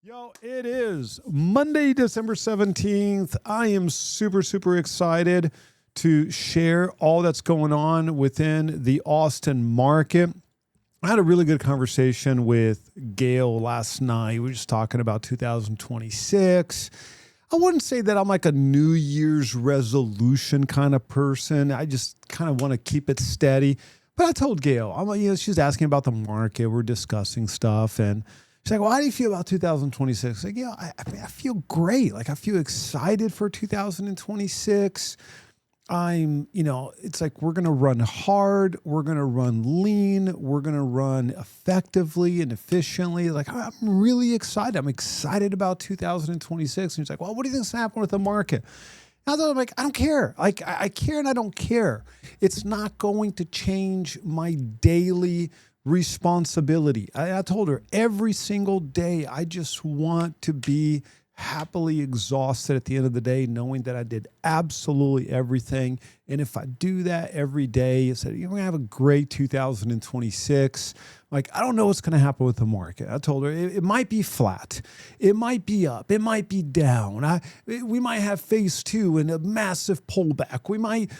Yo, it is Monday, December 17th. I am super excited to share all that's going on within the Austin market. I had a really good conversation with Gail last night. We were just talking about 2026. I wouldn't say that I'm like a New Year's resolution kind of person. I just kind of want to keep it steady. But I told Gail, she's asking about the market. We're discussing stuff, and she's like, well, how do you feel about 2026? Like, I feel great. Like, I feel excited for 2026. It's like we're going to run hard. We're going to run lean. We're going to run effectively and efficiently. Like, I'm really excited. I'm excited about 2026. And she's like, well, what do you think's happening with the market? And I'm like, I don't care. Like, I care and I don't care. It's not going to change my daily responsibility. I told her every single day, I just want to be happily exhausted at the end of the day, knowing that I did absolutely everything. And if I do that every day, it's that you're going to have a great 2026. Like, I don't know what's going to happen with the market. I told her it might be flat. It might be up. It might be down. We might have phase two and a massive pullback. We might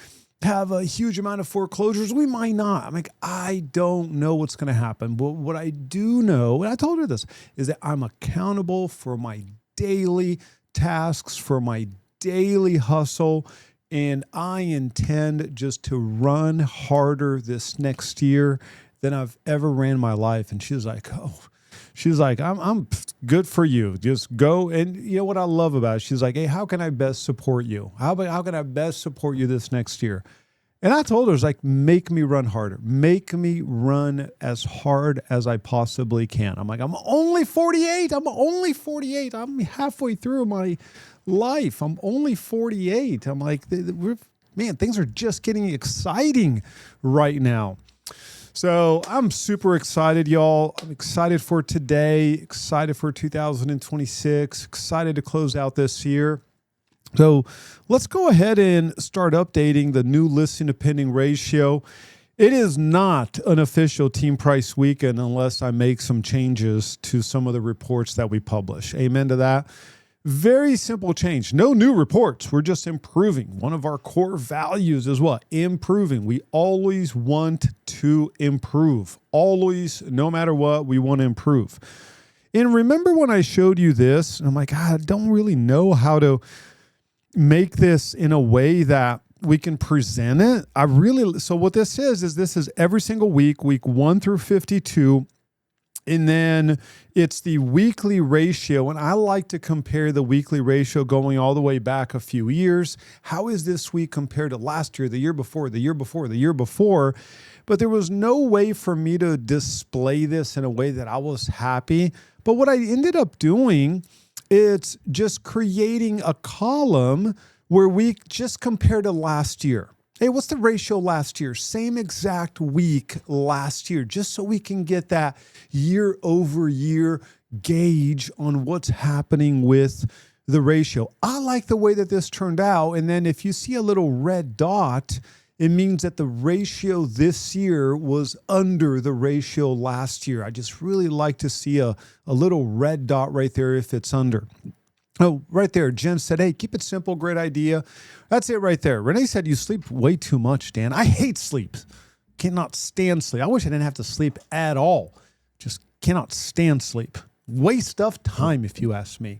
have a huge amount of foreclosures. We might not. I'm like, I don't know what's going to happen. But what I do know, and I told her this, is that I'm accountable for my daily tasks, for my daily hustle. And I intend just to run harder this next year than I've ever ran in my life. And she was like, I'm good for you. Just go. And you know what I love about it? She's like, hey, how can I best support you? How can I best support you this next year? And I told her, it's like, make me run harder. Make me run as hard as I possibly can. I'm like, I'm only 48. I'm halfway through my life. I'm only 48. I'm like, man, things are just getting exciting right now. So I'm super excited, y'all. I'm excited for today, excited for 2026, excited to close out this year. So let's go ahead and start updating the new listing to pending ratio. It is not an official team price weekend unless I make some changes to some of the reports that we publish. Amen to that. Very simple change. No new reports. We're just improving. One of our core values is what? Improving. We always want to improve. Always, no matter what, we want to improve. And remember when I showed you this, I'm like, I don't really know how to make this in a way that we can present it. So what this is this is every single week 1 through 52. And then it's the weekly ratio. And I like to compare the weekly ratio going all the way back a few years. How is this week compared to last year, the year before, the year before, the year before? But there was no way for me to display this in a way that I was happy. But what I ended up doing, it's just creating a column where we just compare to last year. Hey, what's the ratio last year? Same exact week last year, just so we can get that year over year gauge on what's happening with the ratio. I like the way that this turned out. And then if you see a little red dot, it means that the ratio this year was under the ratio last year. I just really like to see a little red dot right there if it's under. Oh, right there. Jen said, hey, keep it simple. Great idea. That's it right there. Renee said, you sleep way too much, Dan. I hate sleep. Cannot stand sleep. I wish I didn't have to sleep at all. Just cannot stand sleep. Waste of time, if you ask me.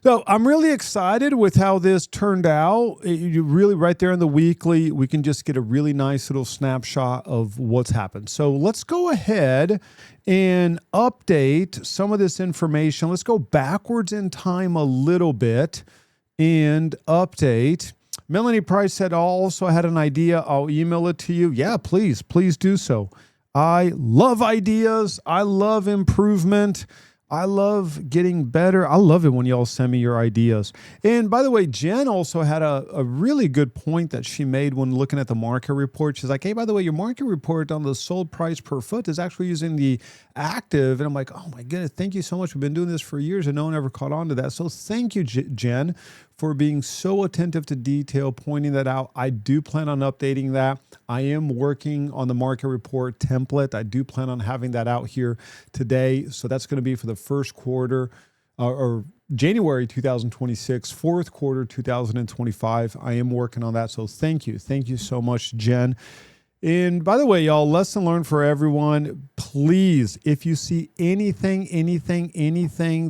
So I'm really excited with how this turned out. You really right there in the weekly, we can just get a really nice little snapshot of what's happened. So let's go ahead and update some of this information. Let's go backwards in time a little bit and update. Melanie Price said, I also had an idea. I'll email it to you. Yeah, please do so. I love ideas. I love improvement. I love getting better. I love it when y'all send me your ideas. And by the way, Jen also had a really good point that she made when looking at the market report. She's like, hey, by the way, your market report on the sold price per foot is actually using the active. And I'm like, oh my goodness, thank you so much. We've been doing this for years and no one ever caught on to that. So thank you, Jen, for being so attentive to detail, pointing that out. I do plan on updating that. I am working on the market report template. I do plan on having that out here today. So that's going to be for the first quarter or January 2026, fourth quarter 2025. I am working on that. So thank you. Thank you so much, Jen. And by the way, y'all, lesson learned for everyone. Please, if you see anything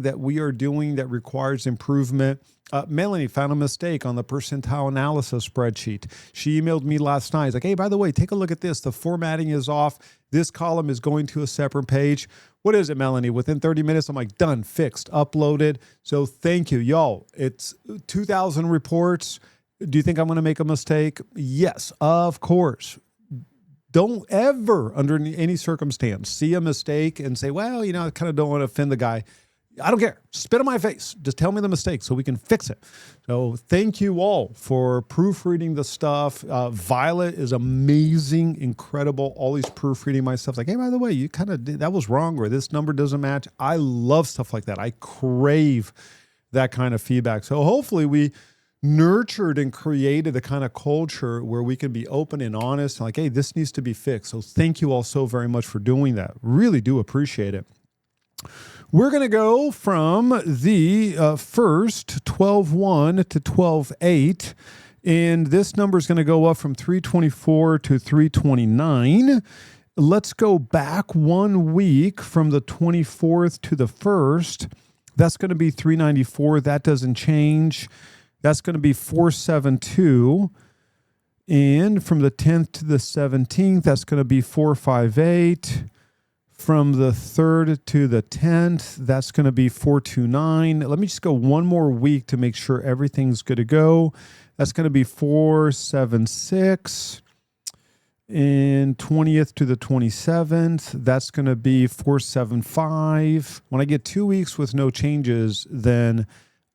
that we are doing that requires improvement, Melanie found a mistake on the percentile analysis spreadsheet. She emailed me last night. It's like, hey, by the way, take a look at this. The formatting is off. This column is going to a separate page. What is it, Melanie? Within 30 minutes, I'm like, done, fixed, uploaded. So thank you, y'all. It's 2,000 reports. Do you think I'm going to make a mistake? Yes, of course. Don't ever, under any circumstance, see a mistake and say, well, I kind of don't want to offend the guy. I don't care. Spit on my face. Just tell me the mistake so we can fix it. So thank you all for proofreading the stuff. Violet is amazing, incredible. Always proofreading my stuff. Like, hey, by the way, you kind of did, that was wrong, or this number doesn't match. I love stuff like that. I crave that kind of feedback. So hopefully we nurtured and created the kind of culture where we can be open and honest and like, hey, this needs to be fixed. So thank you all so very much for doing that. Really do appreciate it. We're going to go from the first 12.1 to 12.8, and this number is going to go up from 324 to 329. Let's go back 1 week from the 24th to the 1st. That's going to be 394. That doesn't change. That's going to be 472. And from the 10th to the 17th, that's going to be 458. From the 3rd to the 10th, that's going to be 429. Let me just go one more week to make sure everything's good to go. That's going to be 476. And 20th to the 27th, that's going to be 475. When I get 2 weeks with no changes, then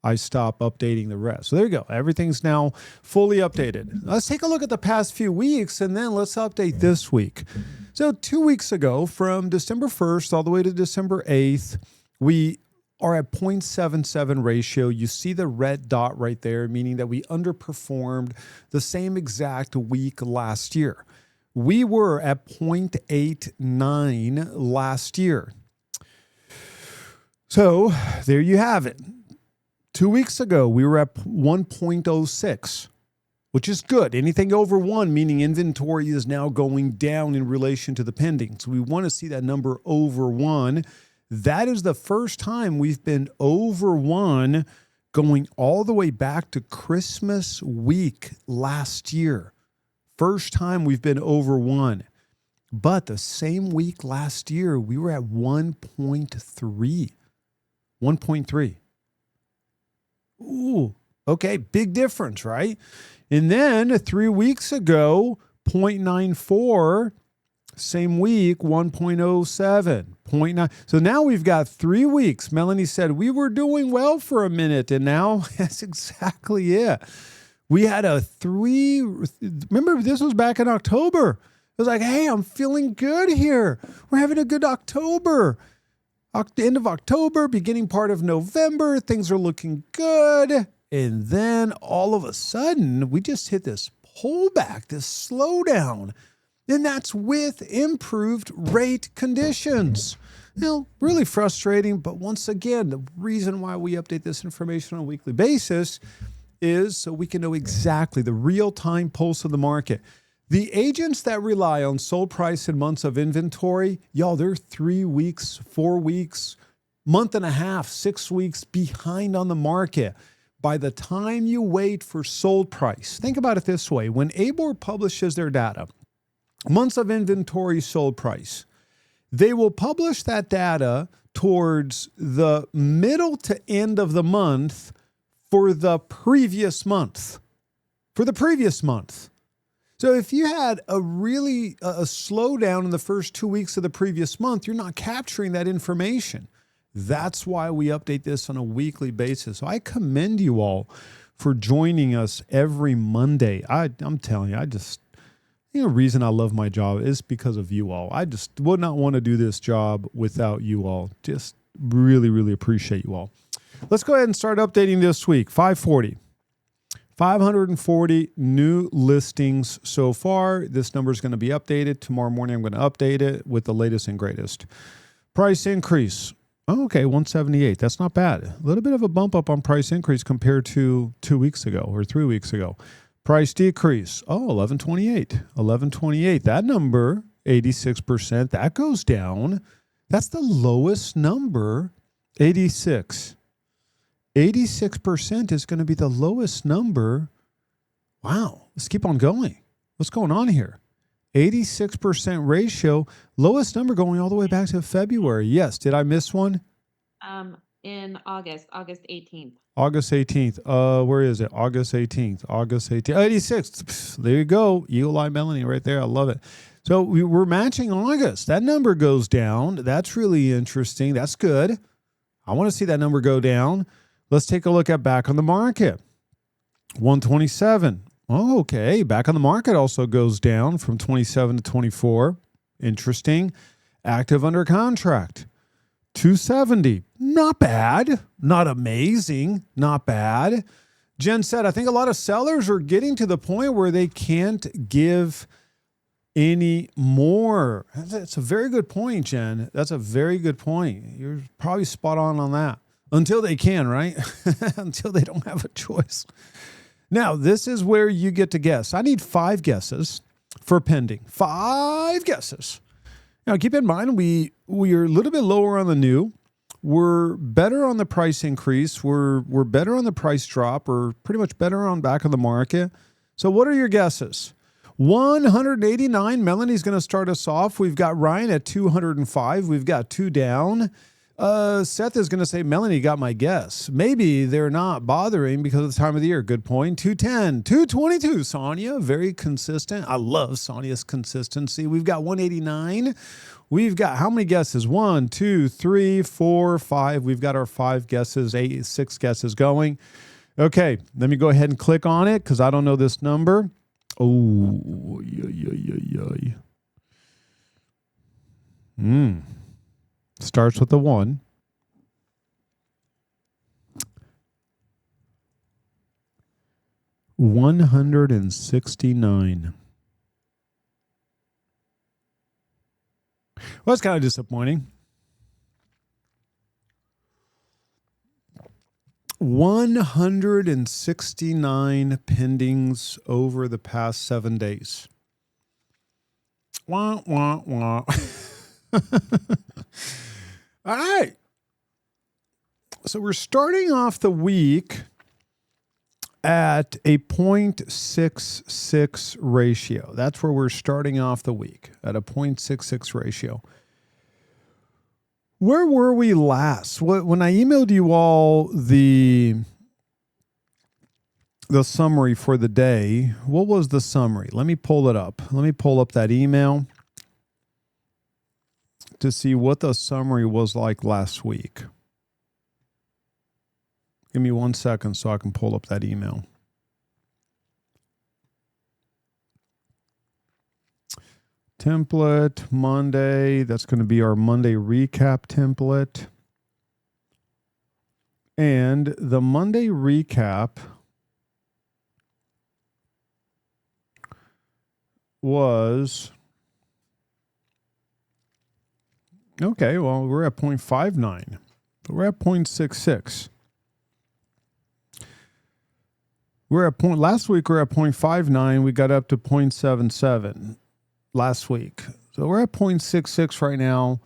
I stop updating the rest. So there you go. Everything's now fully updated. Let's take a look at the past few weeks, and then let's update this week. So 2 weeks ago, from December 1st all the way to December 8th, we are at 0.77 ratio. You see the red dot right there, meaning that we underperformed the same exact week last year. We were at 0.89 last year. So there you have it. 2 weeks ago, we were at 1.06, which is good. Anything over 1, meaning inventory is now going down in relation to the pending. So we want to see that number over 1. That is the first time we've been over 1 going all the way back to Christmas week last year. First time we've been over 1. But the same week last year, we were at 1.3. 1.3. Ooh, okay, big difference, right? And then 3 weeks ago, 0.94, same week, 1.07, 0.9. So now we've got 3 weeks. Melanie said we were doing well for a minute, and now that's exactly it. We had remember this was back in October. It was like, hey, I'm feeling good here. We're having a good October. End of October, beginning part of November, things are looking good. And then all of a sudden, we just hit this pullback, this slowdown. And that's with improved rate conditions. Really frustrating. But once again, the reason why we update this information on a weekly basis is so we can know exactly the real-time pulse of the market. The agents that rely on sold price and months of inventory, y'all, they're 3 weeks, 4 weeks, month and a half, 6 weeks behind on the market. By the time you wait for sold price, think about it this way. When ABOR publishes their data, months of inventory, sold price, they will publish that data towards the middle to end of the month for the previous month. So if you had a slowdown in the first 2 weeks of the previous month, you're not capturing that information. That's why we update this on a weekly basis. So I commend you all for joining us every Monday. I'm telling you, the reason I love my job is because of you all. I just would not want to do this job without you all. Just really, really appreciate you all. Let's go ahead and start updating this week. 540 new listings so far. This number is going to be updated. Tomorrow morning, I'm going to update it with the latest and greatest. Price increase Oh, okay, 178. That's not bad. A little bit of a bump up on price increase compared to 2 weeks ago or 3 weeks ago. Price decrease. Oh, 1128. 1128. That number, 86%, that goes down. That's the lowest number, 86. 86% is going to be the lowest number. Wow, let's keep on going. What's going on here? 86% ratio, lowest number going all the way back to February. Yes, did I miss one? In August 18th. August 18th. Where is it? August 18th. 86. Pff, there you go. Eagle Eye Melanie right there. I love it. So we're matching August. That number goes down. That's really interesting. That's good. I want to see that number go down. Let's take a look at back on the market. 127. Oh, okay. Back on the market also goes down from 27 to 24. Interesting. Active under contract. 270. Not bad. Not amazing. Not bad. Jen said, I think a lot of sellers are getting to the point where they can't give any more. That's a very good point, Jen. That's a very good point. You're probably spot on that. Until they can, right? Until they don't have a choice. Now, this is where you get to guess. I need 5 guesses for pending. 5 guesses. Now, keep in mind, we are a little bit lower on the new. We're better on the price increase. We're better on the price drop. We're pretty much better on back of the market. So what are your guesses? 189. Melanie's going to start us off. We've got Ryan at 205. We've got 2 down. Seth is going to say, Melanie got my guess. Maybe they're not bothering because of the time of the year. Good point. 210. 222. Sonia, very consistent. I love Sonia's consistency. We've got 189. We've got how many guesses? 1, 2, 3, 4, 5. We've got our 5 guesses, 6 guesses going. Okay, let me go ahead and click on it because I don't know this number. Oh, starts with the 1. $169. Well, that's kind of disappointing. 169 pendings over the past 7 days. Wah, wah, wah. All right. So we're starting off the week at a 0.66 ratio. That's where we're starting off the week, at a 0.66 ratio. Where were we last? When I emailed you all the summary for the day, what was the summary? Let me pull it up. Let me pull up that email to see what the summary was like last week. Give me 1 second so I can pull up that email. Template, Monday. That's going to be our Monday recap template. And the Monday recap was... Okay, well, we're at 0.59. So we're at 0.66. Last week we're at 0.59. We got up to 0.77 last week. So we're at 0.66 right now.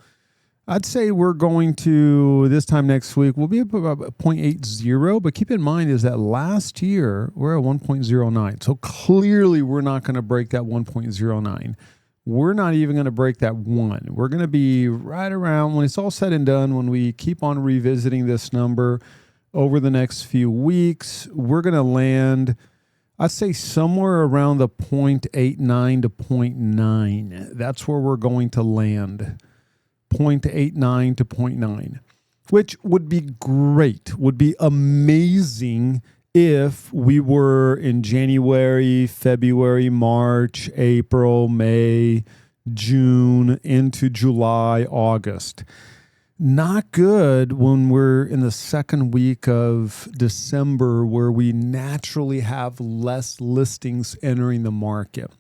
I'd say we're going to, this time next week, we'll be up about 0.80. But keep in mind is that last year we're at 1.09. So clearly we're not going to break that 1.09. We're not even going to break that 1. We're going to be right around, when it's all said and done, when we keep on revisiting this number over the next few weeks, we're going to land, I'd say, somewhere around the 0.89 to 0.9. That's where we're going to land, 0.89 to 0.9, which would be great, would be amazing if we were in January, February, March, April, May, June, into July, August. Not good when we're in the second week of December, where we naturally have less listings entering the market.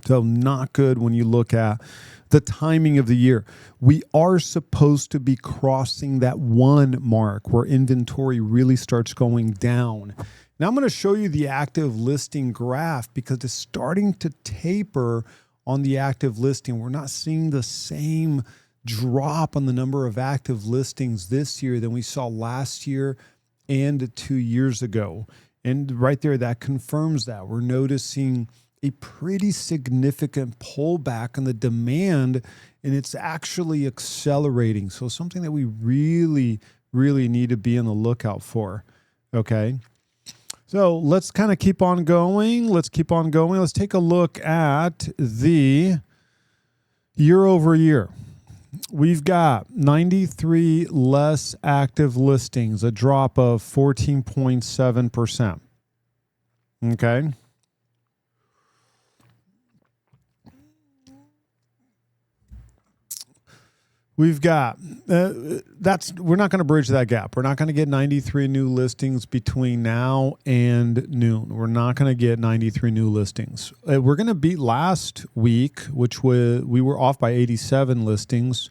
So not good when you look at the timing of the year. We are supposed to be crossing that 1 mark where inventory really starts going down. Now I'm going to show you the active listing graph because it's starting to taper on the active listing. We're not seeing the same drop on the number of active listings this year than we saw last year and 2 years ago. And right there, that confirms that. We're noticing a pretty significant pullback in the demand, and it's actually accelerating. So something that we really, really need to be on the lookout for. Okay. So let's kind of keep on going. Let's keep on going. Let's take a look at the year over year. We've got 93 less active listings, a drop of 14.7%. Okay. We've got, we're not going to bridge that gap. We're not going to get 93 new listings between now and noon. We're not going to get 93 new listings. We're going to beat last week, which we were off by 87 listings.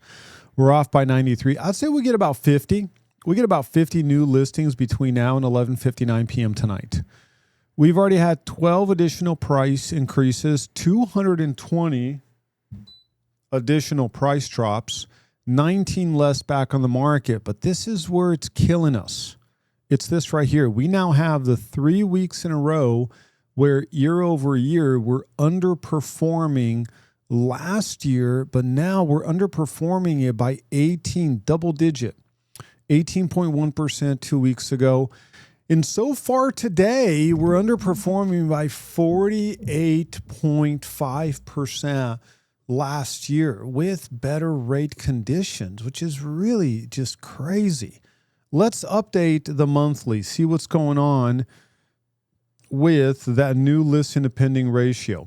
We're off by 93. I'd say we get about 50. We get about 50 new listings between now and 11:59 p.m. tonight. We've already had 12 additional price increases, 220 additional price drops, 19 less back on the market, but this is where it's killing us. It's this right here. We now have the 3 weeks in a row where year over year we're underperforming last year, but now we're underperforming it by 18, double digit, 18.1% 2 weeks ago. And so far today, we're underperforming by 48.5% last year with better rate conditions, which is really just crazy. Let's update the monthly, see what's going on with that new listing to pending ratio.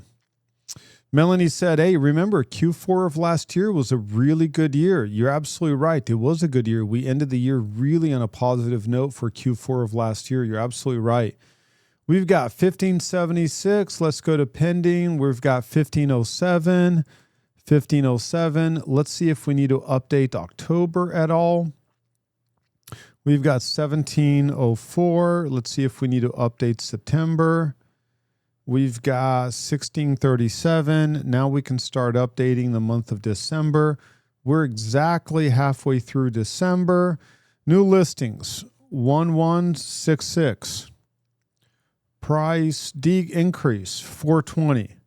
Melanie said, hey, remember Q4 of last year was a really good year. You're absolutely right. It was a good year. We ended the year really on a positive note for Q4 of last year. You're absolutely right. We've got 1576. Let's go to pending. We've got 1507. 1507. Let's see if we need to update October at all. We've got 1704. Let's see if we need to update September. We've got 1637. Now we can start updating the month of December. We're exactly halfway through December. New listings, 1166. Price increase, 420.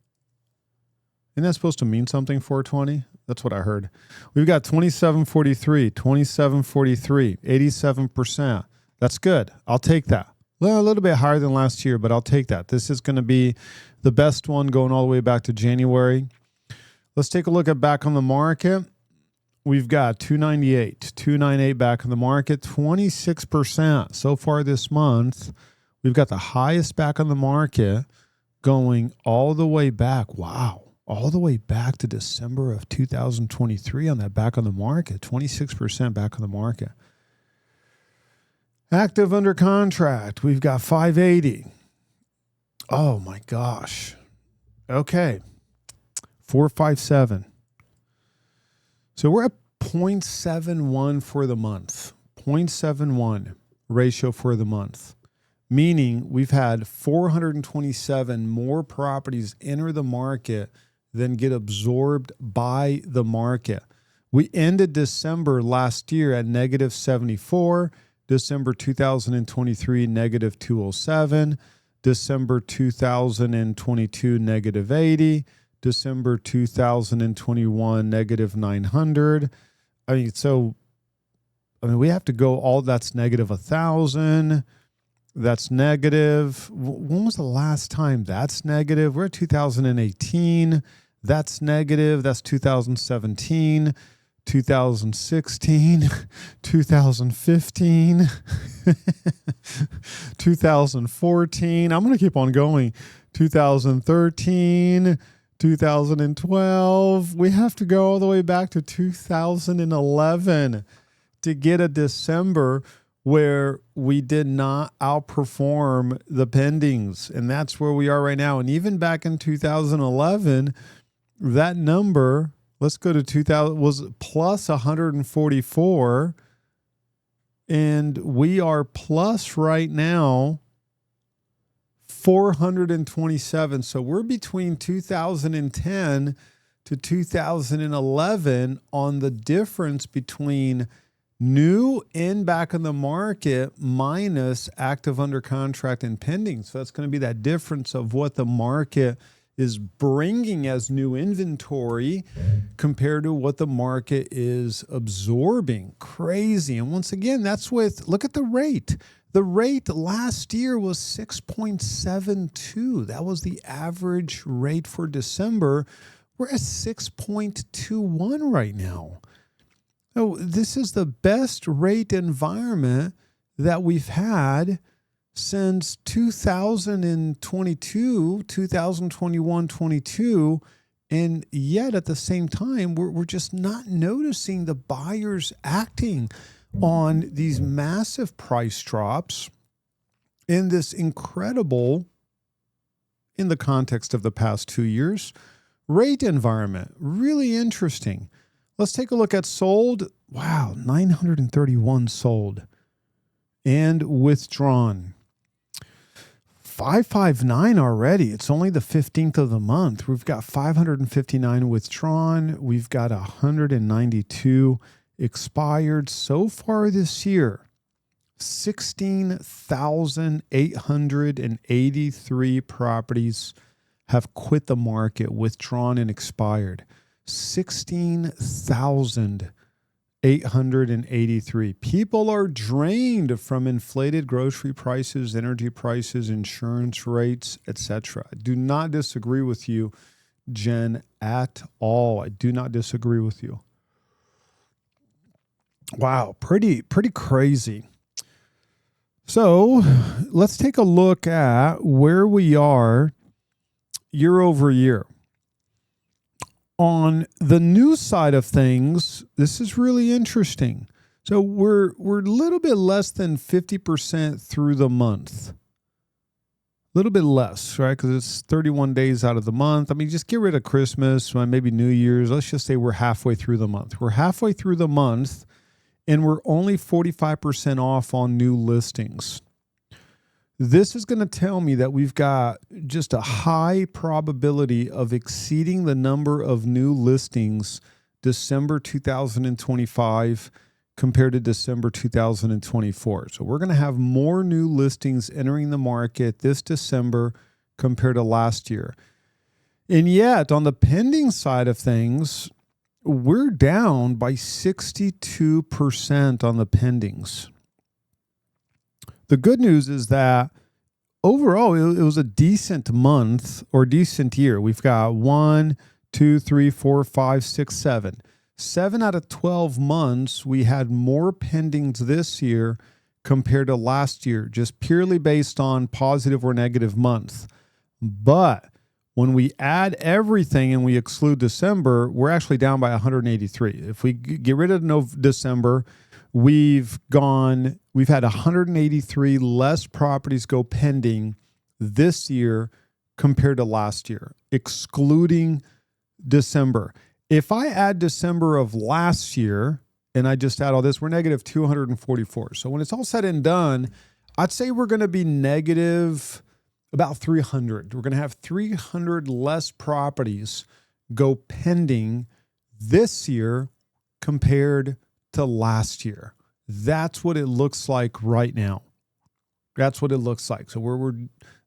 Isn't that supposed to mean something, 420? That's what I heard. We've got 2743, 2743, 87%. That's good. I'll take that. Well, a little bit higher than last year, but I'll take that. This is going to be the best one going all the way back to January. Let's take a look at back on the market. We've got 298 back on the market, 26% so far this month. We've got the highest back on the market going all the way back. Wow. All the way back to December of 2023 on that back on the market, 26% back on the market. Active under contract, we've got 580. Oh my gosh. Okay. 457. So we're at 0.71 for the month, 0.71 ratio for the month, meaning we've had 427 more properties enter the market than get absorbed by the market. We ended December last year at negative 74, December 2023, negative 207, December 2022, negative 80, December 2021, negative 900. We have to go all that's negative 1,000. That's negative. When was the last time that's negative? We're at 2018. That's negative. That's 2017, 2016, 2015, 2014. I'm going to keep on going. 2013, 2012. We have to go all the way back to 2011 to get a December where we did not outperform the pendings. And that's where we are right now. And even back in 2011, that number, let's go to 2000, was plus 144. And we are plus right now 427. So we're between 2010 to 2011 on the difference between new and back in the market minus active under contract and pending. So that's going to be that difference of what the market is bringing as new inventory compared to what the market is absorbing. Crazy. And once again, that's with, look at the rate. The rate last year was 6.72. That was the average rate for December. We're at 6.21 right now. So this is the best rate environment that we've had since 2022, 2021, 22. And yet at the same time, we're just not noticing the buyers acting on these massive price drops in this incredible, in the context of the past 2 years, rate environment. Really interesting. Let's take a look at sold. Wow, 931 sold. And withdrawn. 559 already. It's only the 15th of the month. We've got 559 withdrawn. We've got 192 expired so far this year. 16,883 properties have quit the market, withdrawn, and expired. 16,883. People are drained from inflated grocery prices, energy prices, insurance rates, etc. I do not disagree with you, Jen, at all. I do not disagree with you. Wow, pretty crazy. So let's take a look at where we are year over year. On the new side of things, this is really interesting. So we're a little bit less than 50% through the month. A little bit less, right? Because it's 31 days out of the month. I mean, just get rid of Christmas, maybe New Year's. Let's just say we're halfway through the month. We're halfway through the month, and we're only 45% off on new listings. This is going to tell me that we've got just a high probability of exceeding the number of new listings December 2025 compared to December 2024. So we're going to have more new listings entering the market this December compared to last year. And yet, on the pending side of things, we're down by 62% on the pendings. The good news is that overall, it was a decent month or decent year. We've got 1, 2, 3, 4, 5, 6, 7. 7 out of 12 months, we had more pendings this year compared to last year, just purely based on positive or negative months. But when we add everything and we exclude December, we're actually down by 183. If we get rid of December, we've had 183 less properties go pending this year compared to last year, excluding December. If I add December of last year and I just add all this, we're negative 244. So when it's all said and done, I'd say we're going to be negative about 300. We're going to have 300 less properties go pending this year compared to last year. That's what it looks like right now. That's what it looks like. So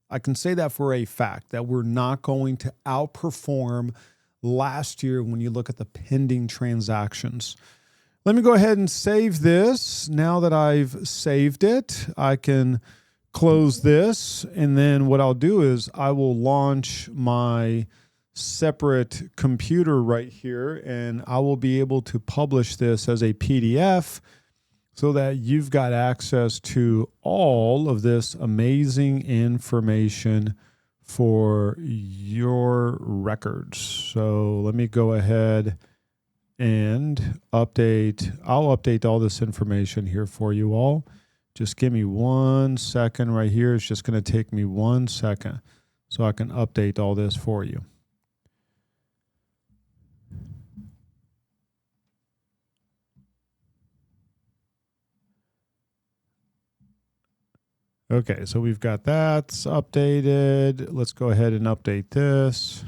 I can say that for a fact that we're not going to outperform last year when you look at the pending transactions. Let me go ahead and save this. Now that I've saved it, I can close this. And then what I'll do is I will launch my separate computer right here, and I will be able to publish this as a PDF so that you've got access to all of this amazing information for your records. So let me go ahead and update. I'll update all this information here for you all. Just give me 1 second right here. It's just going to take me 1 second so I can update all this for you. Okay, so we've got that updated. Let's go ahead and update this.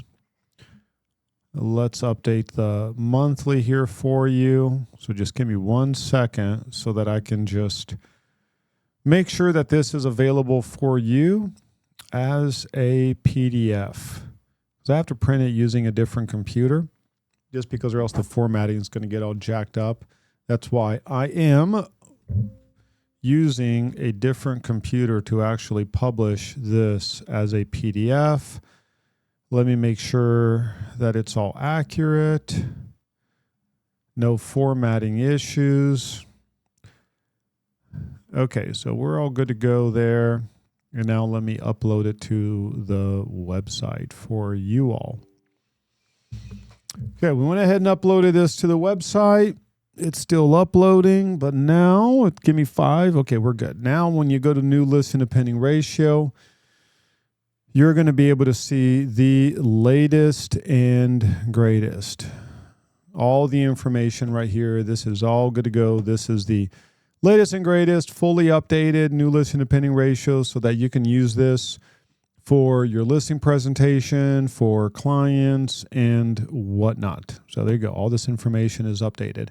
Let's update the monthly here for you. So just give me 1 second so that I can just make sure that this is available for you as a PDF. So I have to print it using a different computer just because or else the formatting is going to get all jacked up. That's why I am using a different computer to actually publish this as a PDF. Let me make sure that it's all accurate. No formatting issues. Okay, so we're all good to go there. And now let me upload it to the website for you all. Okay, we went ahead and uploaded this to the website. It's still uploading, but now give me 5. Okay, we're good. Now when you go to new listing to pending ratio, you're going to be able to see the latest and greatest. All the information right here. This is all good to go. This is the latest and greatest, fully updated new listing to pending ratio so that you can use this for your listing presentation, for clients, and whatnot. So there you go. All this information is updated.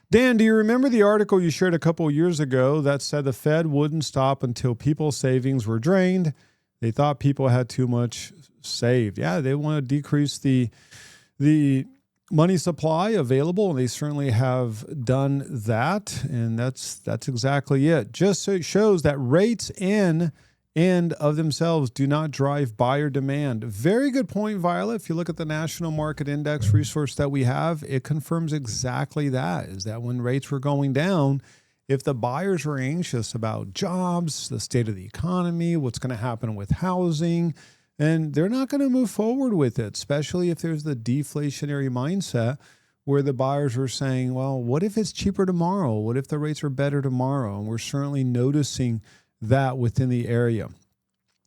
Dan, do you remember the article you shared a couple of years ago that said the Fed wouldn't stop until people's savings were drained? They thought people had too much saved. Yeah, they want to decrease the money supply available, and they certainly have done that. And that's exactly it. Just so it shows that rates in and of themselves do not drive buyer demand. Very good point, Violet. If you look at the National Market Index resource that we have, it confirms exactly that, is that when rates were going down, if the buyers were anxious about jobs, the state of the economy, what's going to happen with housing, and they're not going to move forward with it, especially if there's the deflationary mindset where the buyers were saying, well, what if it's cheaper tomorrow? What if the rates are better tomorrow? And we're certainly noticing that within the area.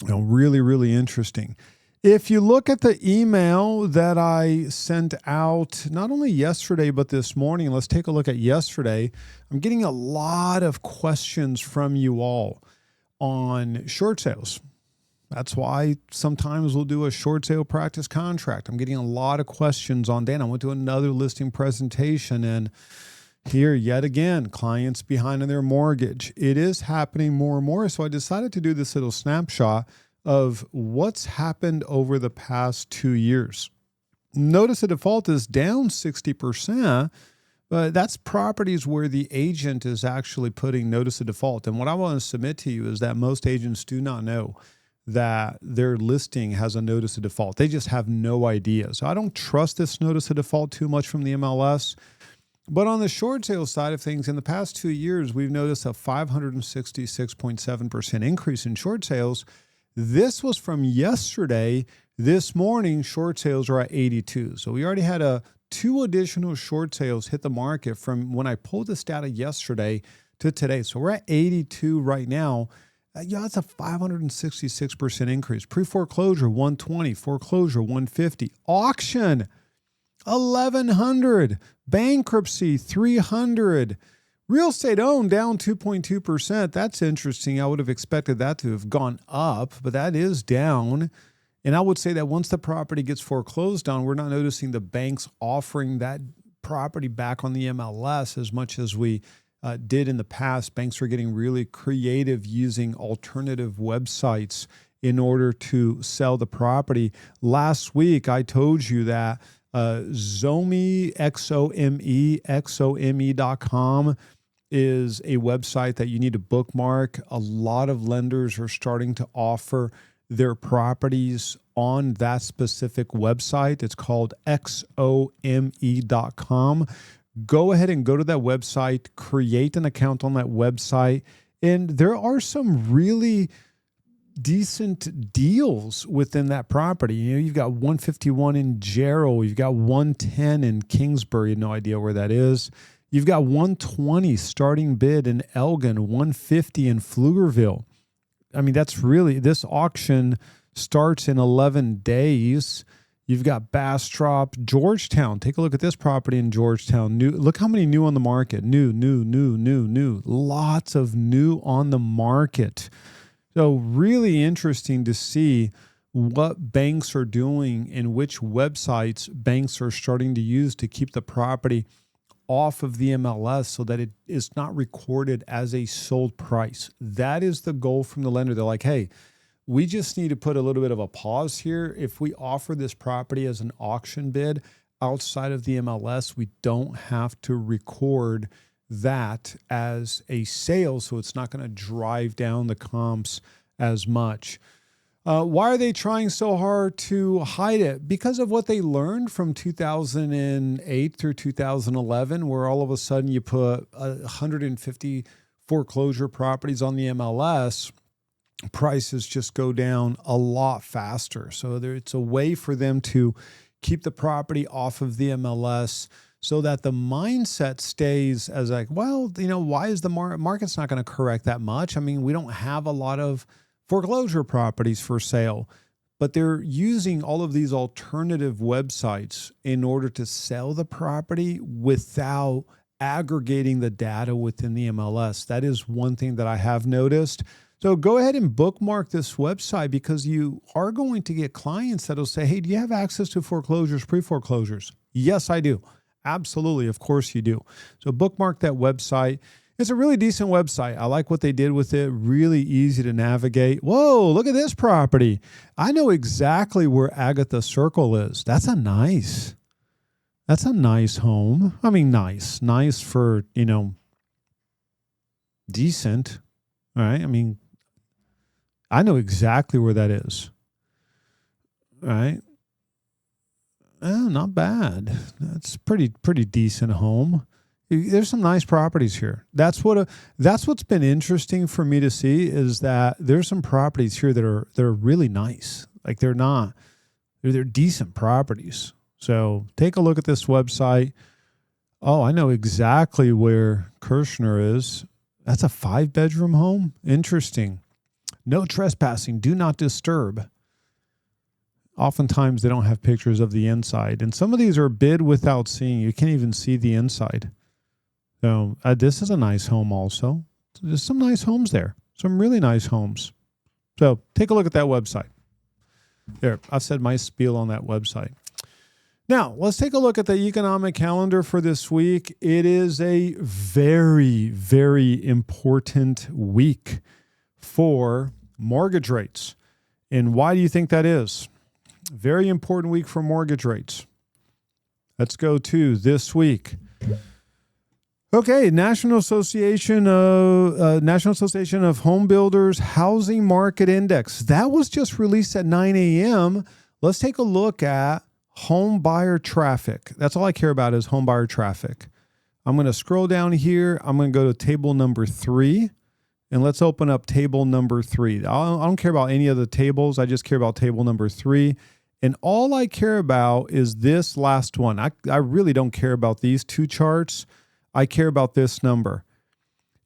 Really, really interesting. If you look at the email that I sent out, not only yesterday, but this morning, let's take a look at yesterday. I'm getting a lot of questions from you all on short sales. That's why sometimes we'll do a short sale practice contract. I'm getting a lot of questions on Dan. I went to another listing presentation, and here, yet again, clients behind on their mortgage. It is happening more and more. So I decided to do this little snapshot of what's happened over the past 2 years. Notice the default is down 60%, but that's properties where the agent is actually putting notice of default. And what I want to submit to you is that most agents do not know that their listing has a notice of default. They just have no idea. So I don't trust this notice of default too much from the MLS. But on the short sale side of things, in the past 2 years, we've noticed a 566.7% increase in short sales. This was from yesterday. This morning, short sales are at 82. So we already had 2 additional short sales hit the market from when I pulled this data yesterday to today. So we're at 82 right now. That's a 566% increase. Pre-foreclosure, 120. Foreclosure, 150. Auction, 1,100. Bankruptcy, 300. Real estate owned down 2.2%. That's interesting. I would have expected that to have gone up, but that is down. And I would say that once the property gets foreclosed on, we're not noticing the banks offering that property back on the MLS as much as we did in the past. Banks are getting really creative using alternative websites in order to sell the property. Last week, I told you that Xome, Xome.com is a website that you need to bookmark. A lot of lenders are starting to offer their properties on that specific website. It's called Xome.com. Go ahead and go to that website, create an account on that website, and there are some really decent deals within that property. You've got 151 in Jarrell, you've got 110 in Kingsbury, no idea where that is. You've got 120 starting bid in Elgin, 150 in Pflugerville. I mean, this auction starts in 11 days. You've got Bastrop, Georgetown. Take a look at this property in Georgetown. Look how many new on the market. New. Lots of new on the market. So really interesting to see what banks are doing and which websites banks are starting to use to keep the property off of the MLS so that it is not recorded as a sold price. That is the goal from the lender. They're like, hey, we just need to put a little bit of a pause here. If we offer this property as an auction bid outside of the MLS, we don't have to record that as a sale, so it's not going to drive down the comps as much. Why are they trying so hard to hide it? Because of what they learned from 2008 through 2011, where all of a sudden you put 150 foreclosure properties on the MLS, prices just go down a lot faster. So it's a way for them to keep the property off of the MLS so that the mindset stays as like, well, why is the market's not going to correct that much? I mean, we don't have a lot of foreclosure properties for sale, but they're using all of these alternative websites in order to sell the property without aggregating the data within the MLS. That is one thing that I have noticed. So go ahead and bookmark this website because you are going to get clients that'll say, hey, do you have access to foreclosures, pre-foreclosures? Yes, I do. Absolutely. Of course you do. So bookmark that website. It's a really decent website. I like what they did with it. Really easy to navigate. Whoa, look at this property. I know exactly where Agatha Circle is. That's a nice home. I mean, nice for, decent. All right. I mean, I know exactly where that is. All right. Oh, not bad. That's pretty decent home. There's some nice properties here. That's what's been interesting for me to see is that there's some properties here that are really nice. Like they're decent properties. So take a look at this website. Oh, I know exactly where Kirshner is. That's a 5-bedroom home. Interesting. No trespassing. Do not disturb. Oftentimes they don't have pictures of the inside, and some of these are bid without seeing. You can't even see the inside. So this is a nice home also. There's some nice homes there. Some really nice homes. So take a look at that website. There, I've said my spiel on that website. Now, let's take a look at the economic calendar for this week. It is a very, very important week for mortgage rates. And why do you think that is? Very important week for mortgage rates. Let's go to this week. Okay, National Association of Home Builders Housing Market Index. That was just released at 9 a.m. Let's take a look at home buyer traffic. That's all I care about is home buyer traffic. I'm going to scroll down here. I'm going to go to table number 3, and let's open up table number 3. I don't care about any of the tables. I just care about table number 3. And all I care about is this last one. I really don't care about these two charts. I care about this number.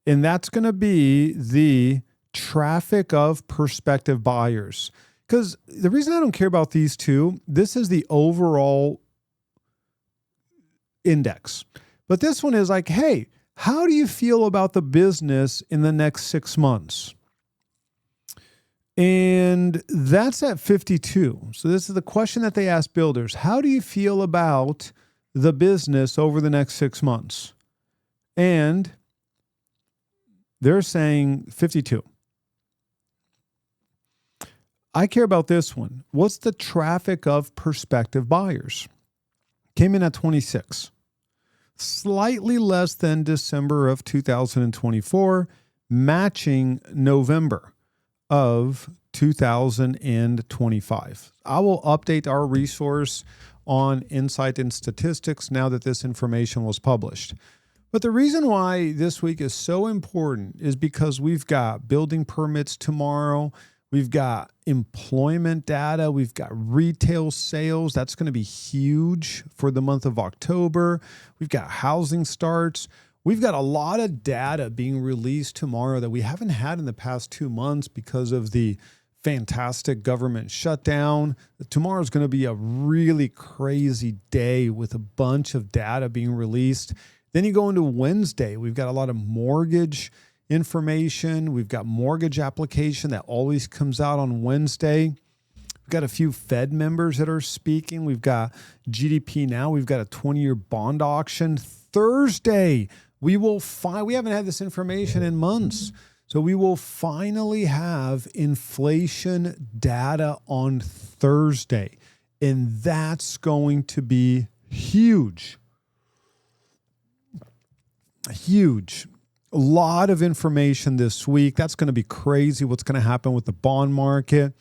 And that's going to be the traffic of prospective buyers. Because the reason I don't care about these two, this is the overall index. But this one is like, hey, how do you feel about the business in the next 6 months? And that's at 52. So this is the question that they ask builders. How do you feel about the business over the next 6 months? And they're saying 52. I care about this one. What's the traffic of prospective buyers? Came in at 26. Slightly less than December of 2024, matching November of 2025. I will update our resource on Insight and Statistics now that this information was published. But the reason why this week is so important is because we've got building permits tomorrow. We've got employment data. We've got retail sales. That's going to be huge for the month of October. We've got housing starts. We've got a lot of data being released tomorrow that we haven't had in the past 2 months because of the fantastic government shutdown. Tomorrow is going to be a really crazy day with a bunch of data being released. Then you go into Wednesday. We've got a lot of mortgage information. We've got mortgage application that always comes out on Wednesday. We've got a few Fed members that are speaking. We've got GDP now. We've got a 20-year bond auction. Thursday, we haven't had this information in months. So we will finally have inflation data on Thursday. And that's going to be huge. Huge. A lot of information this week. That's going to be crazy what's going to happen with the bond market.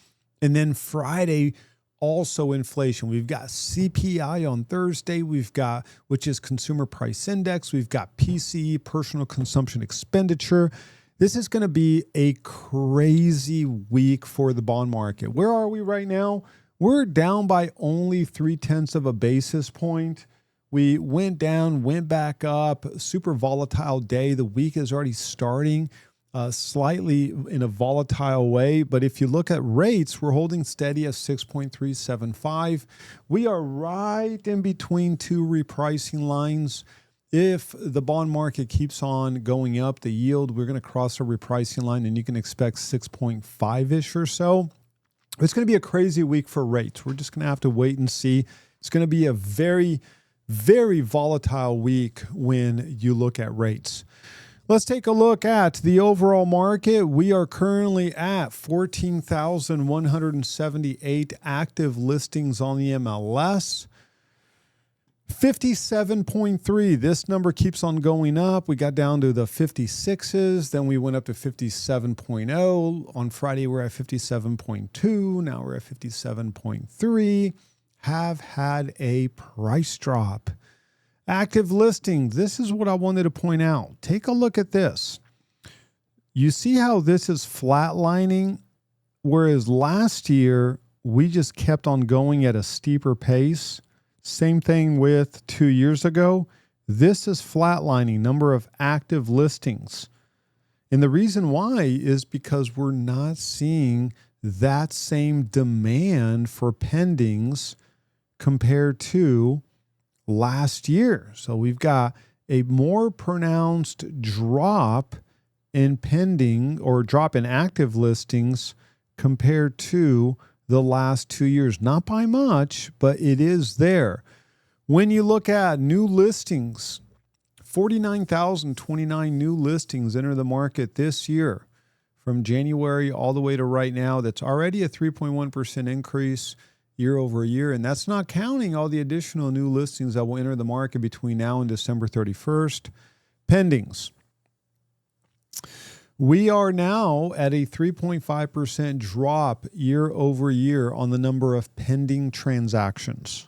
And then Friday, also inflation. We've got CPI on Thursday. We've got, which is Consumer Price Index. We've got PCE, Personal Consumption Expenditure. This is going to be a crazy week for the bond market. Where are we right now? We're down by only 0.3 of a basis point. We went down, went back up, super volatile day. The week is already starting slightly in a volatile way. But if you look at rates, we're holding steady at 6.375. We are right in between two repricing lines. If the bond market keeps on going up, the yield, we're going to cross a repricing line and you can expect 6.5-ish or so. It's going to be a crazy week for rates. We're just going to have to wait and see. It's going to be a very, very volatile week when you look at rates. Let's take a look at the overall market. We are currently at 14,178 active listings on the MLS. 57.3. This number keeps on going up. We got down to the 56s. Then we went up to 57.0. On Friday, we're at 57.2. Now we're at 57.3. Have had a price drop. Active listings. This is what I wanted to point out. Take a look at this. You see how this is flatlining, whereas last year we just kept on going at a steeper pace. Same thing with 2 years ago. This is flatlining, number of active listings. And the reason why is because we're not seeing that same demand for pendings compared to last year. So we've got a more pronounced drop in pending or drop in active listings compared to the last 2 years. Not by much, but it is there. When you look at new listings, 49,029 new listings enter the market this year from January all the way to right now. That's already a 3.1% increase year over year. And that's not counting all the additional new listings that will enter the market between now and December 31st. Pendings. We are now at a 3.5% drop year over year on the number of pending transactions.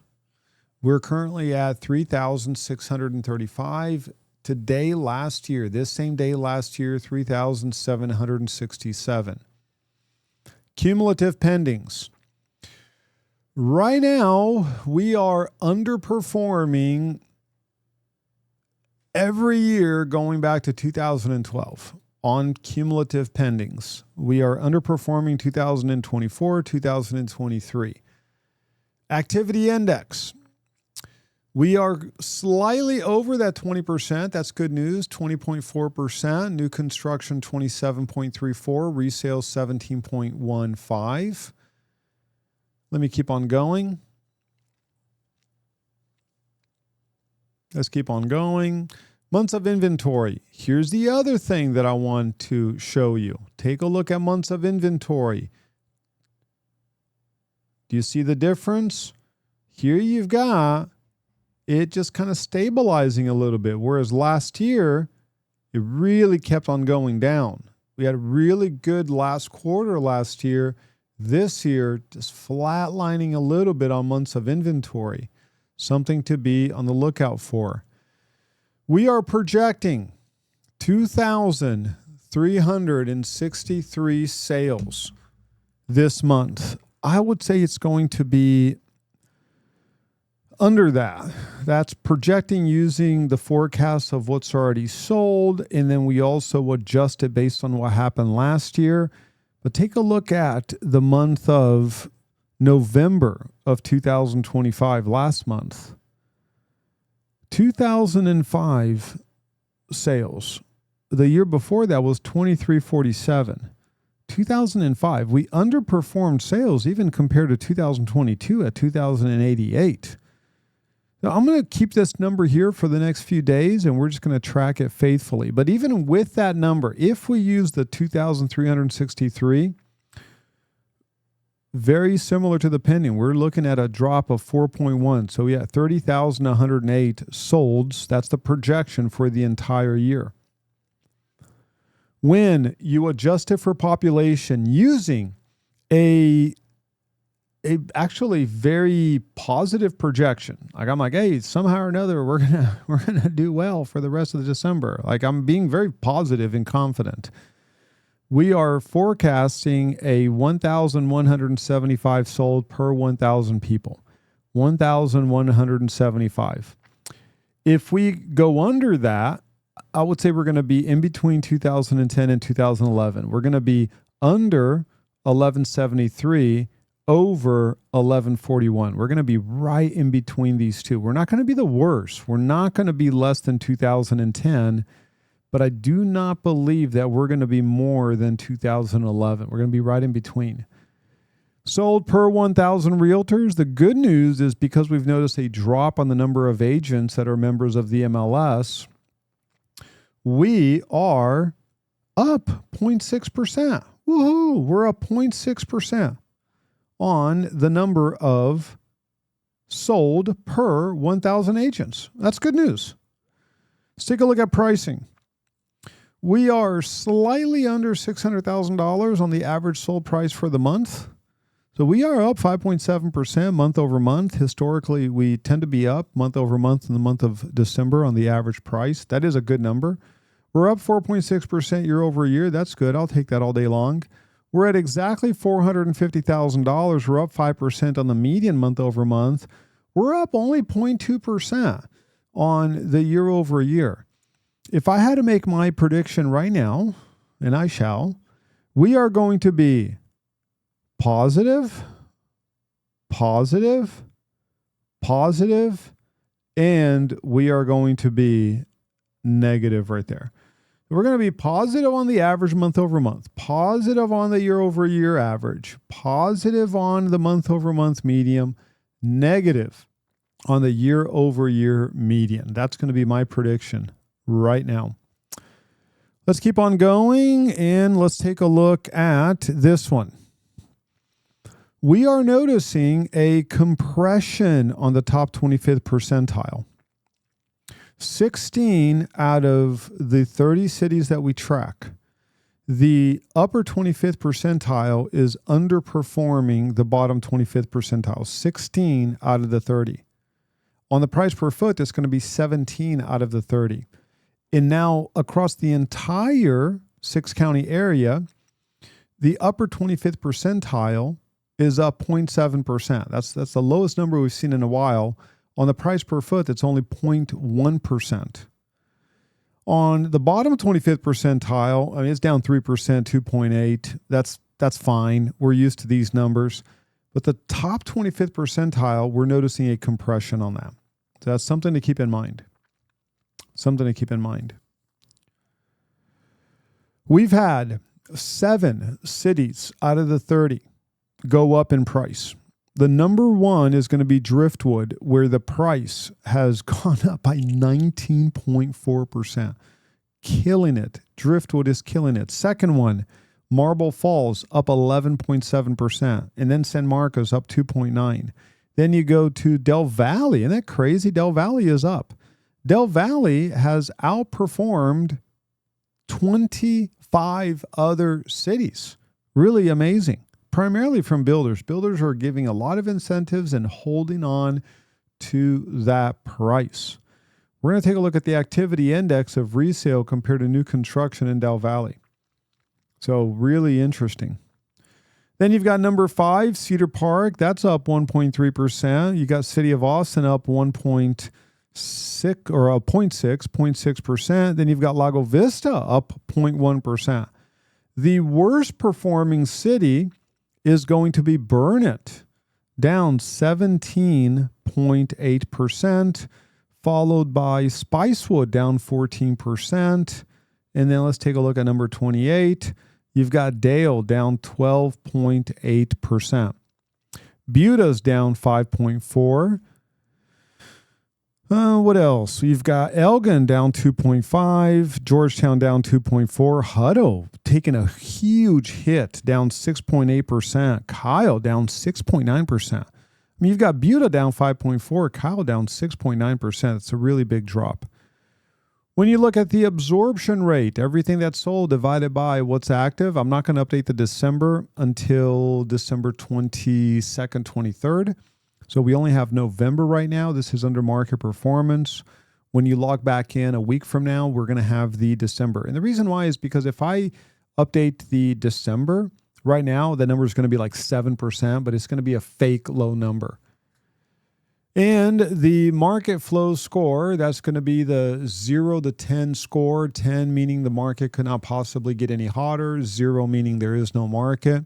We're currently at 3,635. Today, last year, this same day last year, 3,767. Cumulative pendings. Right now, we are underperforming every year going back to 2012. On cumulative pendings. We are underperforming 2024, 2023. Activity index. We are slightly over that 20%. That's good news, 20.4%. New construction, 27.34. Resale, 17.15. Let me keep on going. Let's keep on going. Months of inventory. Here's the other thing that I want to show you. Take a look at months of inventory. Do you see the difference? Here you've got it just kind of stabilizing a little bit, whereas last year, it really kept on going down. We had a really good last quarter last year. This year, just flatlining a little bit on months of inventory. Something to be on the lookout for. We are projecting 2,363 sales this month. I would say it's going to be under that. That's projecting using the forecast of what's already sold. And then we also adjust it based on what happened last year. But take a look at the month of November of 2025, last month. 2005 sales. The year before that was 2347. 2005, we underperformed sales even compared to 2022 at 2088. Now, I'm going to keep this number here for the next few days, and we're just going to track it faithfully. But even with that number, if we use the 2,363, very similar to the pending, we're looking at a drop of 4.1. So we have 30,108 solds. That's the projection for the entire year. When you adjust it for population using a actually very positive projection. Like I'm like, hey, somehow or another, we're gonna do well for the rest of December. Like I'm being very positive and confident. We are forecasting a 1,175 sold per 1,000 people. 1,175. If we go under that, I would say we're going to be in between 2010 and 2011. We're going to be under 1173. Over 1141. We're going to be right in between these two. We're not going to be the worst. We're not going to be less than 2010, but I do not believe that we're going to be more than 2011. We're going to be right in between. Sold per 1,000 realtors. The good news is because we've noticed a drop on the number of agents that are members of the MLS, we are up 0.6%. Woohoo! We're up 0.6%. On the number of sold per 1,000 agents. That's good news. Let's take a look at pricing. We are slightly under $600,000 on the average sold price for the month. So we are up 5.7% month over month. Historically, we tend to be up month over month in the month of December on the average price. That is a good number. We're up 4.6% year over year. That's good. I'll take that all day long. We're at exactly $450,000. We're up 5% on the median month over month. We're up only 0.2% on the year over year. If I had to make my prediction right now, and I shall, we are going to be positive, positive, positive, and we are going to be negative right there. We're going to be positive on the average month over month, positive on the year over year average, positive on the month over month median, negative on the year over year median. That's going to be my prediction right now. Let's keep on going and let's take a look at this one. We are noticing a compression on the top 25th percentile. 16 out of the 30 cities that we track, the upper 25th percentile is underperforming the bottom 25th percentile. 16 out of the 30. On the price per foot, that's going to be 17 out of the 30. And now across the entire 6-county area, the upper 25th percentile is up 0.7%. That's the lowest number we've seen in a while. On the price per foot, that's only 0.1%. On the bottom 25th percentile, I mean, it's down 3%, 2.8. That's fine. We're used to these numbers. But the top 25th percentile, we're noticing a compression on that. So that's something to keep in mind. Something to keep in mind. We've had 7 cities out of the 30 go up in price. The number one is going to be Driftwood, where the price has gone up by 19.4%. Killing it. Driftwood is killing it. Second one, Marble Falls, up 11.7%. And then San Marcos, up 2.9%. Then you go to Del Valle. Isn't that crazy? Del Valle is up. Del Valle has outperformed 25 other cities. Really amazing. Primarily from builders. Builders are giving a lot of incentives and holding on to that price. We're going to take a look at the activity index of resale compared to new construction in Del Valle. So really interesting. Then you've got number 5, Cedar Park. That's up 1.3%. You got City of Austin up 1.6 or 0.6%. Then you've got Lago Vista up 0.1%. The worst performing city is going to be Burnet, down 17.8%, followed by Spicewood, down 14%. And then let's take a look at number 28. You've got Dale, down 12.8%. Buta's down 5.4%. What else? You've got Elgin down 2.5%, Georgetown down 2.4%, Hutto taking a huge hit, down 6.8%, Kyle down 6.9%. I mean, you've got Buta down 5.4%, Kyle down 6.9%. It's a really big drop. When you look at the absorption rate, everything that's sold divided by what's active, I'm not going to update the December until December 22nd, 23rd. So we only have November right now. This is under market performance. When you log back in a week from now, we're going to have the December. And the reason why is because if I update the December right now, the number is going to be like 7%, but it's going to be a fake low number. And the market flow score, that's going to be the 0 to 10 score. 10 meaning the market could not possibly get any hotter. 0 meaning there is no market.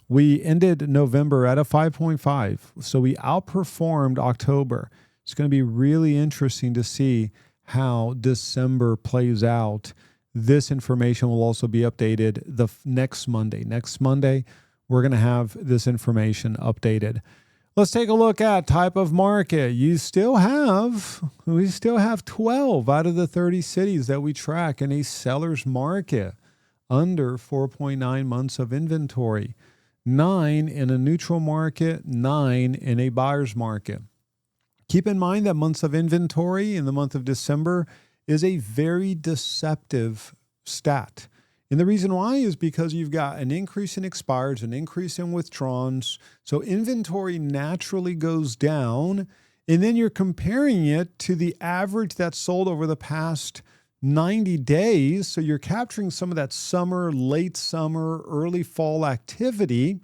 We ended November at a 5.5, so we outperformed October. It's going to be really interesting to see how December plays out. This information will also be updated the next Monday. Next Monday, we're going to have this information updated. Let's take a look at type of market. We still have 12 out of the 30 cities that we track in a seller's market, under 4.9 months of inventory. 9 in a neutral market, 9 in a buyer's market. Keep in mind that months of inventory in the month of December is a very deceptive stat. And the reason why is because you've got an increase in expireds, an increase in withdrawals. So inventory naturally goes down. And then you're comparing it to the average that's sold over the past 90 days. So you're capturing some of that summer, late summer, early fall activity,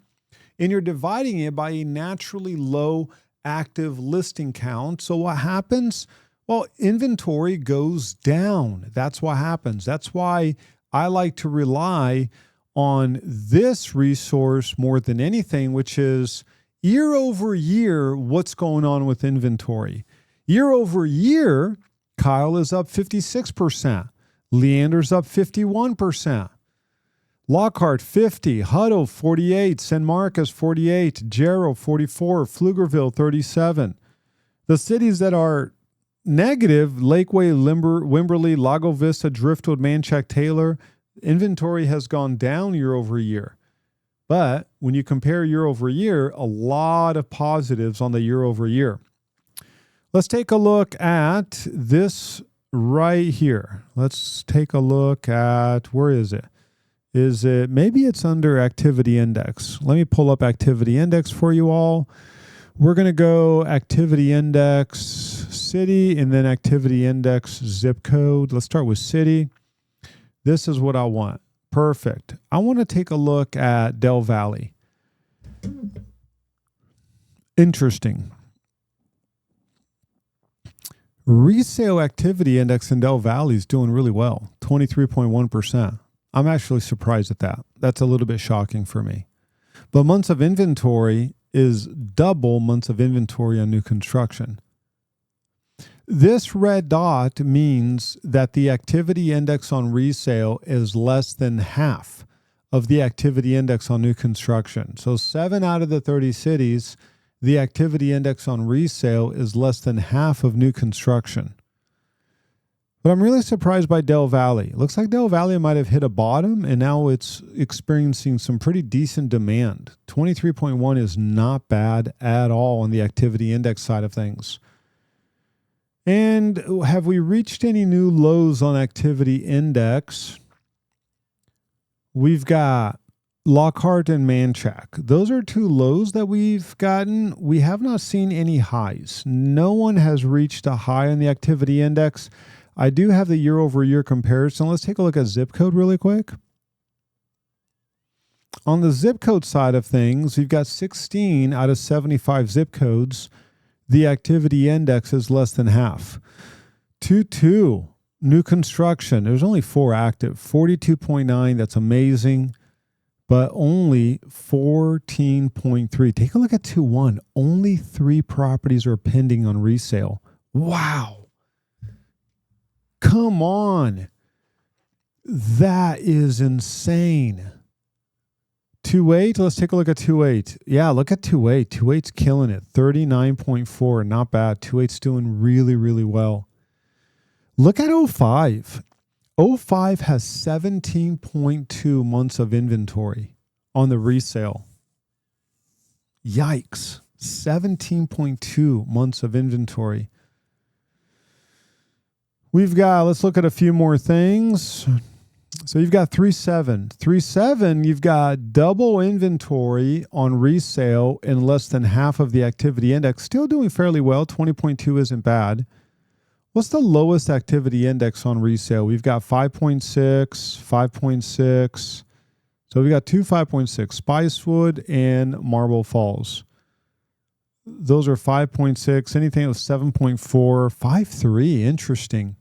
and you're dividing it by a naturally low active listing count. So what happens? Well, inventory goes down. That's what happens. That's why I like to rely on this resource more than anything, which is year over year, what's going on with inventory. Year over year, Kyle is up 56%. Leander's up 51%. Lockhart 50, Hutto 48, San Marcos 48, Jarrow 44, Pflugerville 37. The cities that are negative, Lakeway, Wimberley, Lago Vista, Driftwood, Manchac, Taylor, inventory has gone down year over year. But when you compare year over year, a lot of positives on the year over year. Let's take a look at this right here. Let's take a look at, where is it? Maybe it's under activity index. Let me pull up activity index for you all. We're going to go activity index city and then activity index zip code. Let's start with city. This is what I want. Perfect. I want to take a look at Del Valley. Interesting. Resale activity index in Del Valley is doing really well, 23.1%. I'm actually surprised at that. That's a little bit shocking for me. But months of inventory is double months of inventory on new construction. This red dot means that the activity index on resale is less than half of the activity index on new construction. So 7 out of the 30 cities, the activity index on resale is less than half of new construction. But I'm really surprised by Del Valley. It looks like Del Valley might have hit a bottom, and now it's experiencing some pretty decent demand. 23.1 is not bad at all on the activity index side of things. And have we reached any new lows on activity index? We've got Lockhart and Manchac. Those are 2 lows that we've gotten. We have not seen any highs. No one has reached a high on the activity index. I do have the year over year comparison. Let's take a look at zip code really quick. On the zip code side of things, you've got 16 out of 75 zip codes. The activity index is less than half. 2.2, new construction. There's only 4 active. 42.9, that's amazing. But only 14.3. Take a look at 2.1. Only 3 properties are pending on resale. Wow. Come on. That is insane. 2.8, let's take a look at 2.8. Yeah, look at 2.8. 2.8's killing it. 39.4, not bad. 2.8's doing really, really well. Look at 05. 05 has 17.2 months of inventory on the resale. Yikes. 17.2 months of inventory. Let's look at a few more things. So you've got 3.7. 3.7, you've got double inventory on resale and less than half of the activity index. Still doing fairly well. 20.2 isn't bad. What's the lowest activity index on resale? We've got 5.6, 5.6. So we got 2 5.6, Spicewood and Marble Falls. Those are 5.6. Anything with 7.4, 5.3. Interesting.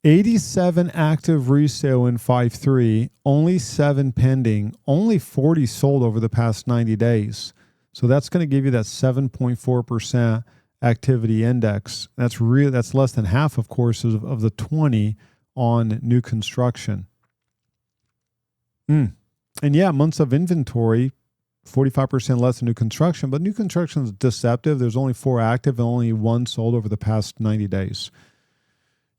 87 active resale in 5.3, only 7 pending, only 40 sold over the past 90 days. So that's going to give you that 7.4% activity index. That's less than half, of course, of the 20 on new construction. And yeah, months of inventory, 45% less than new construction, but new construction is deceptive. There's only 4 active and only 1 sold over the past 90 days.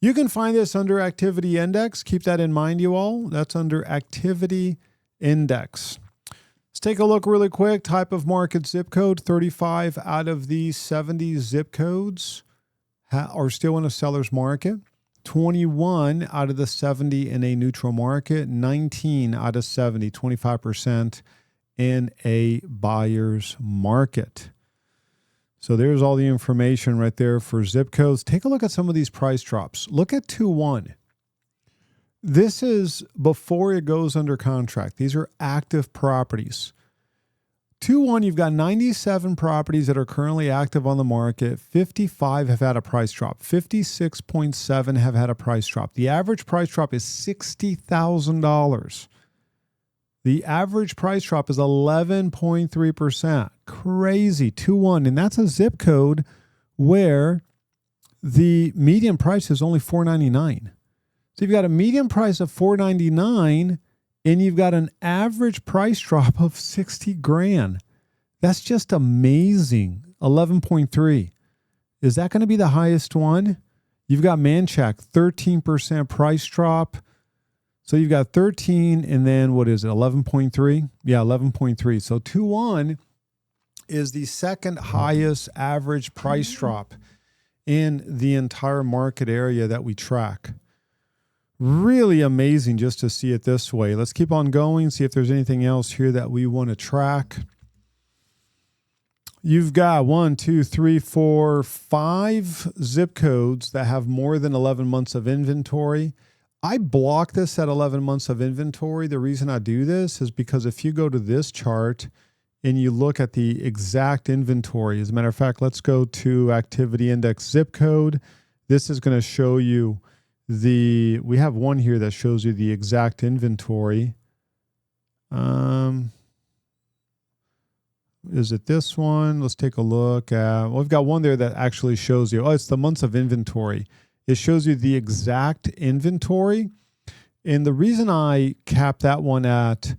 You can find this under activity index. Keep that in mind, you all. That's under activity index. Let's take a look really quick. Type of market zip code. 35 out of the 70 zip codes are still in a seller's market. 21 out of the 70 in a neutral market. 19 out of 70, 25% in a buyer's market. So there's all the information right there for zip codes. Take a look at some of these price drops. Look at 2.1. This is before it goes under contract. These are active properties. 2.1, you've got 97 properties that are currently active on the market. 55 have had a price drop. 56.7 have had a price drop. The average price drop is $60,000. The average price drop is 11.3%. Crazy. 2.1. And that's a zip code where the median price is only $499. So you've got a median price of $499 and you've got an average price drop of $60,000. That's just amazing. 11.3. Is that going to be the highest one? You've got Manchac, 13% price drop. So you've got 13 and then what is it, 11.3? Yeah, 11.3. So 2.1 is the second highest average price drop in the entire market area that we track. Really amazing just to see it this way. Let's keep on going, see if there's anything else here that we want to track. You've got 1, 2, 3, 4, 5 zip codes that have more than 11 months of inventory. I block this at 11 months of inventory. The reason I do this is because if you go to this chart and you look at the exact inventory, as a matter of fact, let's go to activity index zip code. This is going to show you we have one here that shows you the exact inventory. Is it this one? Let's take a look at, we've got one there that actually shows you, it's the months of inventory. It shows you the exact inventory. And the reason I cap that one at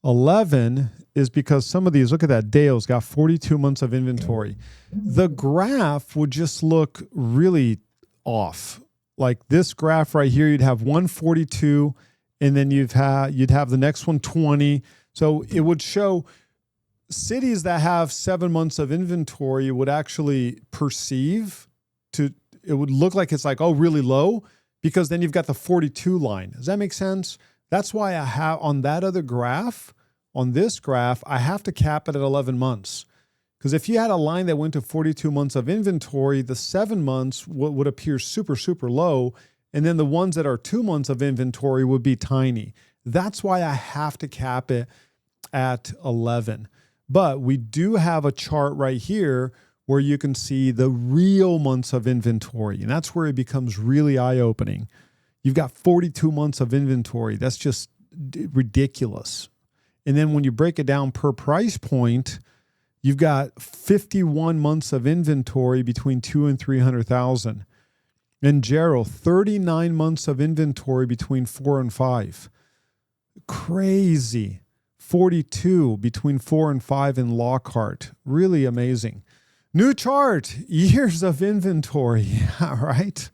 11 is because some of these, look at that, Dale's got 42 months of inventory. The graph would just look really off. Like this graph right here, you'd have 142 and then you'd have the next one 20. So it would show cities that have 7 months of inventory would actually it would look like it's like, oh, really low, because then you've got the 42 line. Does that make sense? That's why I have on that other graph, on this graph, I have to cap it at 11 months. Because if you had a line that went to 42 months of inventory, the 7 months would appear super, super low. And then the ones that are 2 months of inventory would be tiny. That's why I have to cap it at 11. But we do have a chart right here where you can see the real months of inventory. And that's where it becomes really eye-opening. You've got 42 months of inventory. That's just ridiculous. And then when you break it down per price point, you've got 51 months of inventory between 2 and 300,000. And Gerald, 39 months of inventory between 4 and 5. Crazy. 42 between 4 and 5 in Lockhart. Really amazing. New chart, years of inventory. Yeah, right?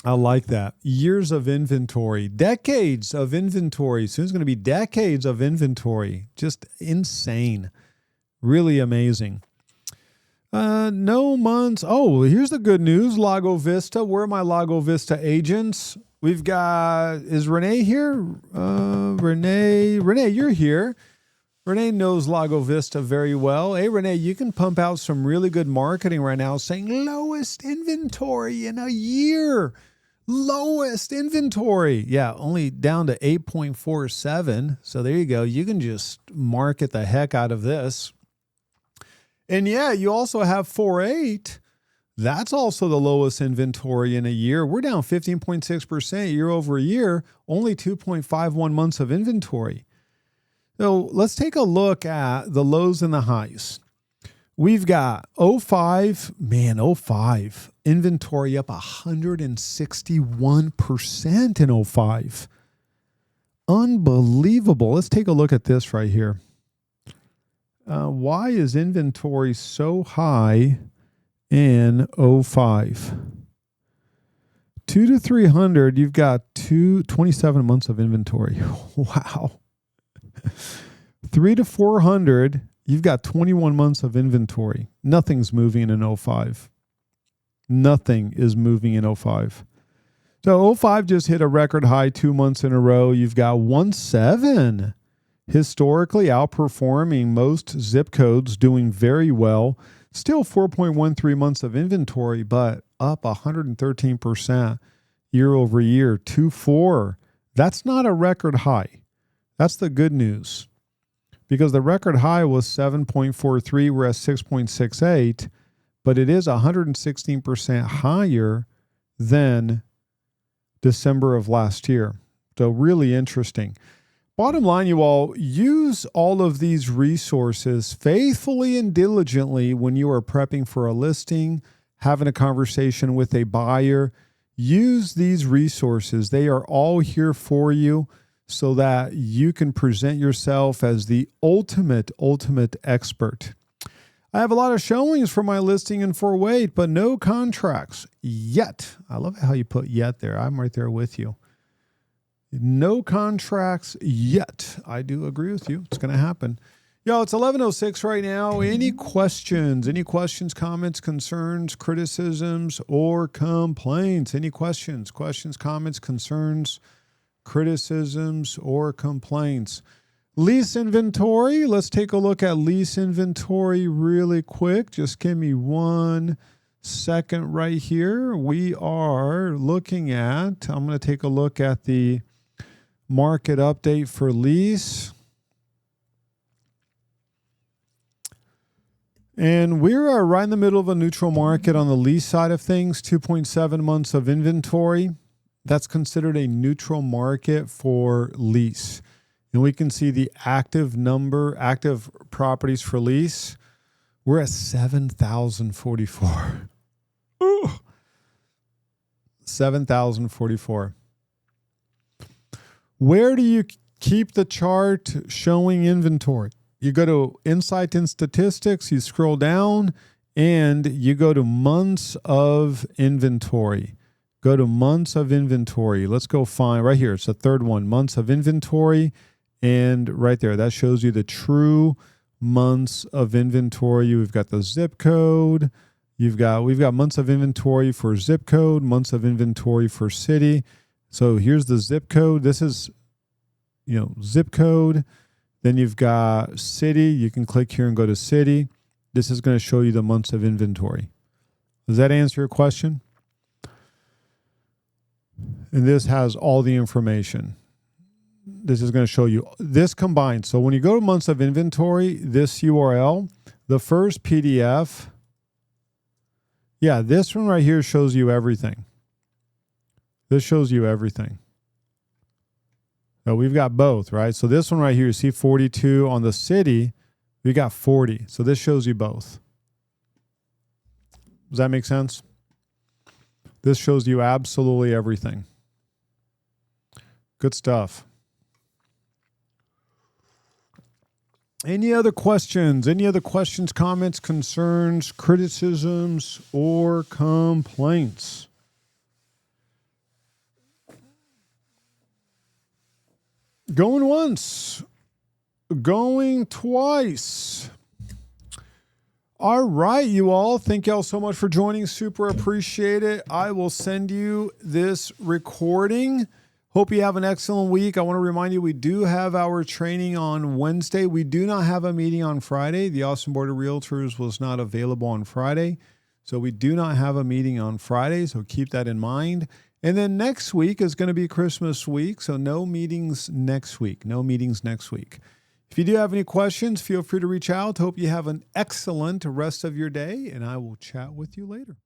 I like that. Years of inventory, decades of inventory. Soon it's going to be decades of inventory. Just insane. Really amazing. No months. Oh, here's the good news. Lago Vista. Where are my Lago Vista agents? We've got, is Renee here? Renee, you're here. Renee knows Lago Vista very well. Hey, Renee, you can pump out some really good marketing right now saying lowest inventory in a year. Lowest inventory. Yeah, only down to 8.47. So there you go. You can just market the heck out of this. And yeah, you also have 4.8. That's also the lowest inventory in a year. We're down 15.6% year over year, only 2.51 months of inventory. So let's take a look at the lows and the highs. We've got 05, inventory up 161% in 05. Unbelievable. Let's take a look at this right here. Why is inventory so high in 05? 2 to 300, you've got 27 months of inventory. Wow. 3 to 400, you've got 21 months of inventory. Nothing's moving in 05. Nothing is moving in 05. So 05 just hit a record high 2 months in a row. You've got 1.7. Historically outperforming most zip codes, doing very well. Still 4.13 months of inventory, but up 113% year over year. 2.4. That's not a record high. That's the good news. Because the record high was 7.43, we're at 6.68, but it is 116% higher than December of last year. So really interesting. Bottom line, you all, use all of these resources faithfully and diligently when you are prepping for a listing, having a conversation with a buyer. Use these resources. They are all here for you so that you can present yourself as the ultimate expert. I have a lot of showings for my listing in 4-8, but no contracts yet. I love how you put yet there. I'm right there with you. No contracts yet. I do agree with you. It's going to happen. Yo, it's 11:06 right now. Any questions? Any questions, comments, concerns, criticisms, or complaints? Any questions? Questions, comments, concerns, criticisms, or complaints? Lease inventory. Let's take a look at lease inventory really quick. Just give me 1 second right here. We are looking at, I'm going to take a look at the market update for lease. And we are right in the middle of a neutral market on the lease side of things, 2.7 months of inventory. That's considered a neutral market for lease. And we can see the active properties for lease. We're at 7,044. 7,044. Where do you keep the chart showing inventory? You go to Insight and Statistics, you scroll down, and you go to months of inventory. Go to months of inventory. Let's go find right here. It's the third one, months of inventory. And right there, that shows you the true months of inventory. We've got the zip code. We've got months of inventory for zip code, months of inventory for city. So here's the zip code. This is, zip code. Then you've got city. You can click here and go to city. This is going to show you the months of inventory. Does that answer your question? And this has all the information. This is going to show you this combined. So when you go to months of inventory, this URL, the first PDF, yeah, this one right here shows you everything. This shows you everything. So we've got both, right? So this one right here, you see 42 on the city, we got 40. So this shows you both. Does that make sense? This shows you absolutely everything. Good stuff. Any other questions? Any other questions, comments, concerns, criticisms, or complaints? Going once, going twice. All right, you all. Thank y'all so much for joining. Super appreciate it. I will send you this recording. Hope you have an excellent week. I want to remind you, we do have our training on Wednesday. We do not have a meeting on Friday. The Austin Board of Realtors was not available on Friday. So we do not have a meeting on Friday. So keep that in mind. And then next week is going to be Christmas week. So no meetings next week. No meetings next week. If you do have any questions, feel free to reach out. Hope you have an excellent rest of your day, and I will chat with you later.